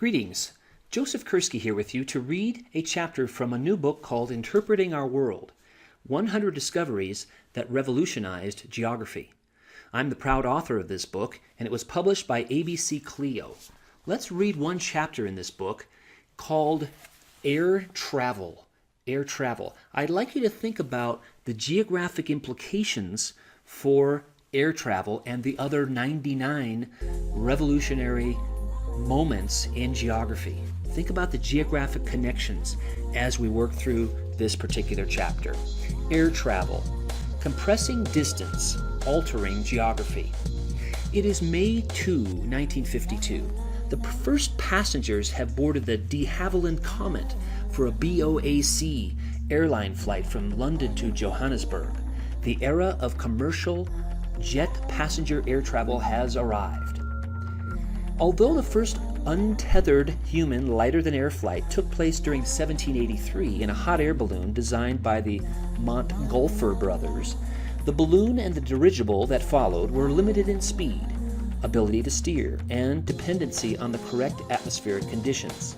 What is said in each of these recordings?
Greetings. Joseph Kursky here with you to read a chapter from a new book called Interpreting Our World, 100 Discoveries that Revolutionized Geography. I'm the proud author of this book, and it was published by ABC Clio. Let's read one chapter in this book called Air Travel. Air travel. I'd like you to think about the geographic implications for air travel and the other 99 revolutionary moments in geography. Think about the geographic connections as we work through this particular chapter. Air travel. Compressing distance, altering geography. It is May 2, 1952. The first passengers have boarded the de Havilland Comet for a BOAC airline flight from London to Johannesburg. The era of commercial jet passenger air travel has arrived. Although the first untethered human lighter-than-air flight took place during 1783 in a hot air balloon designed by the Montgolfier brothers, the balloon and the dirigible that followed were limited in speed, ability to steer, and dependency on the correct atmospheric conditions.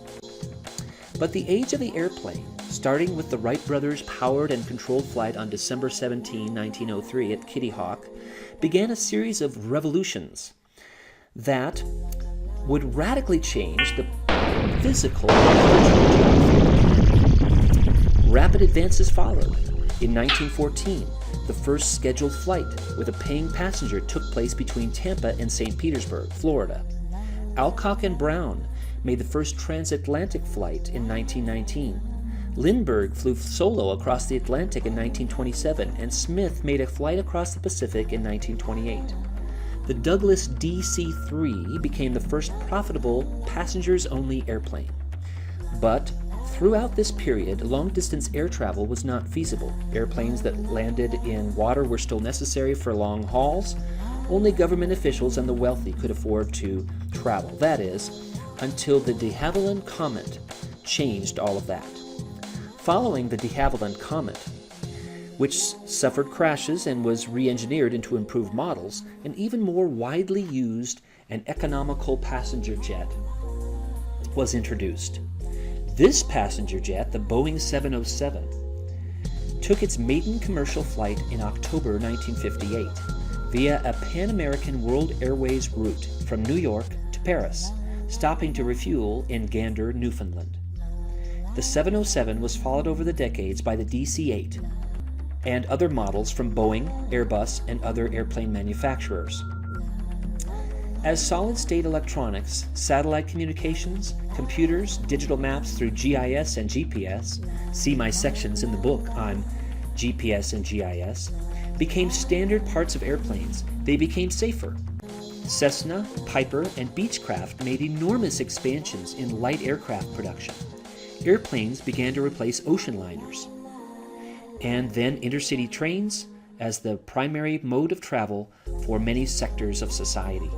But the age of the airplane, starting with the Wright brothers' powered and controlled flight on December 17, 1903 at Kitty Hawk, began a series of revolutions that would radically change the physical and cultural geography. Rapid advances followed. In 1914, the first scheduled flight with a paying passenger took place between Tampa and St. Petersburg, Florida. Alcock and Brown made the first transatlantic flight in 1919. Lindbergh flew solo across the Atlantic in 1927, and Smith made a flight across the Pacific in 1928. The Douglas DC-3 became the first profitable passengers-only airplane. But throughout this period, long-distance air travel was not feasible. Airplanes that landed in water were still necessary for long hauls. Only government officials and the wealthy could afford to travel. That is, until the de Havilland Comet changed all of that. Following the de Havilland Comet, which suffered crashes and was re-engineered into improved models, an even more widely used and economical passenger jet was introduced. This passenger jet, the Boeing 707, took its maiden commercial flight in October 1958 via a Pan American World Airways route from New York to Paris, stopping to refuel in Gander, Newfoundland. The 707 was followed over the decades by the DC-8 and other models from Boeing, Airbus, and other airplane manufacturers. As solid-state electronics, satellite communications, computers, digital maps through GIS and GPS, see my sections in the book on GPS and GIS, became standard parts of airplanes, they became safer. Cessna, Piper, and Beechcraft made enormous expansions in light aircraft production. Airplanes began to replace ocean liners, and then intercity trains as the primary mode of travel for many sectors of society.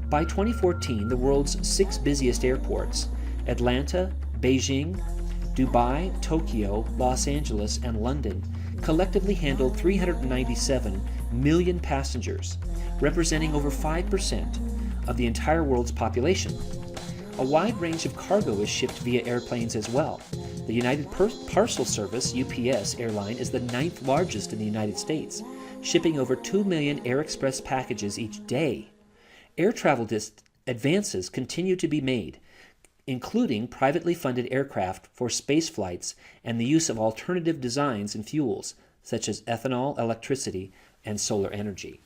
By 2014, the world's 6 busiest airports, Atlanta, Beijing, Dubai, Tokyo, Los Angeles, and London, collectively handled 397 million passengers, representing over 5% of the entire world's population. A wide range of cargo is shipped via airplanes as well. The United Parcel Service, UPS airline, is the 9th largest in the United States, shipping over 2 million Air Express packages each day. Air travel advances continue to be made, including privately funded aircraft for space flights and the use of alternative designs and fuels, such as ethanol, electricity, and solar energy.